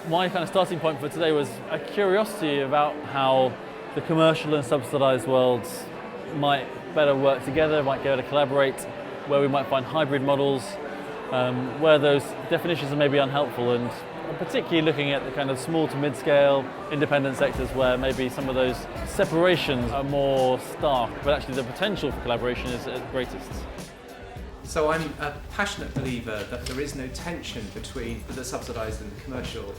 My kind of starting point for today was a curiosity about how the commercial and subsidised worlds might better work together, might be able to collaborate, where we might find hybrid models, where those definitions are maybe unhelpful, and particularly looking at the kind of small to mid-scale independent sectors where maybe some of those separations are more stark, but actually the potential for collaboration is at greatest. So I'm a passionate believer that there is no tension between the subsidised and the commercial,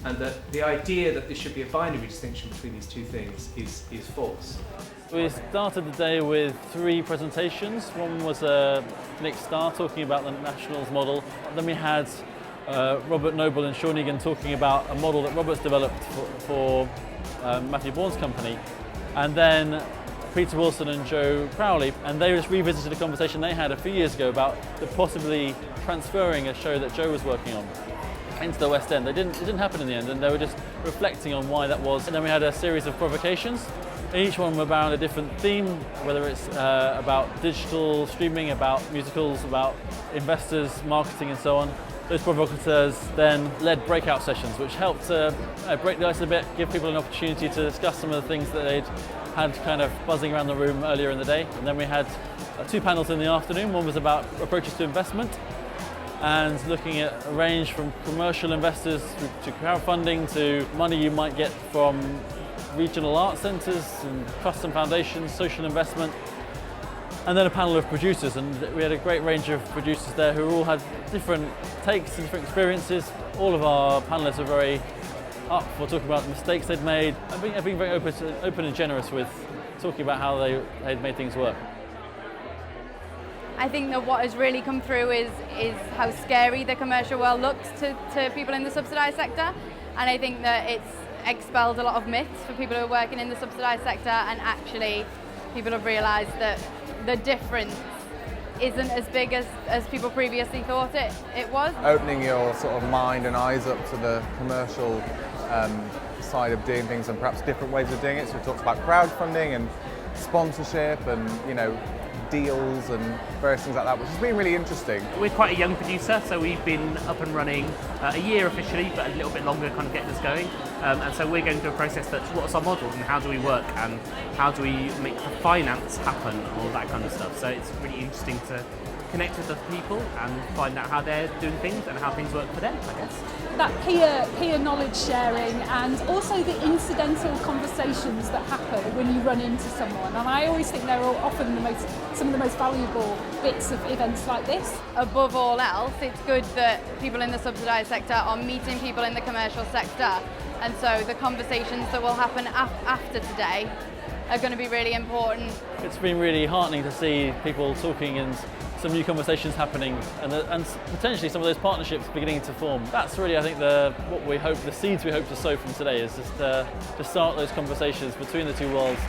and that the idea that there should be a binary distinction between these two things is false. We started the day with 3 presentations. One was Nick Starr talking about the Nationals model. Then we had Robert Noble and Sean Egan talking about a model that Robert's developed for Matthew Bourne's company. And then Peter Wilson and Joe Crowley, and they just revisited a conversation they had a few years ago about possibly transferring a show that Joe was working on into the West End. It didn't happen in the end, and they were just reflecting on why that was. And then we had a series of provocations, each one around a different theme, whether it's about digital streaming, about musicals, about investors, marketing and so on. Those provocateurs then led breakout sessions, which helped to break the ice a bit, give people an opportunity to discuss some of the things that they'd had kind of buzzing around the room earlier in the day. And then we had 2 panels in the afternoon. One was about approaches to investment and looking at a range from commercial investors to crowdfunding to money you might get from regional art centres and trusts and foundations, social investment. And then a panel of producers, and we had a great range of producers there who all had different takes and different experiences. All of our panellists are very up for talking about the mistakes they'd made and being very open and generous with talking about how they'd made things work. I think that what has really come through is how scary the commercial world looks to people in the subsidised sector, and I think that it's expelled a lot of myths for people who are working in the subsidised sector, and actually people have realised that the difference isn't as big as people previously thought it was. Opening your sort of mind and eyes up to the commercial side of doing things and perhaps different ways of doing it. So we talked about crowdfunding and sponsorship and, you know, deals and various things like that, which has been really interesting. We're quite a young producer, so we've been up and running a year officially, but a little bit longer kind of getting us going. And so we're going through a process that's what's our model and how do we work and how do we make the finance happen and all that kind of stuff. So it's really interesting to connect with the people and find out how they're doing things and how things work for them, I guess. That peer knowledge sharing, and also the incidental conversations that happen when you run into someone. And I always think they're often some of the most valuable bits of events like this. Above all else, it's good that people in the subsidised sector are meeting people in the commercial sector, and so the conversations that will happen after today are going to be really important. It's been really heartening to see people talking and some new conversations happening, and potentially some of those partnerships beginning to form. That's really, I think, the seeds we hope to sow from today is just to start those conversations between the two worlds.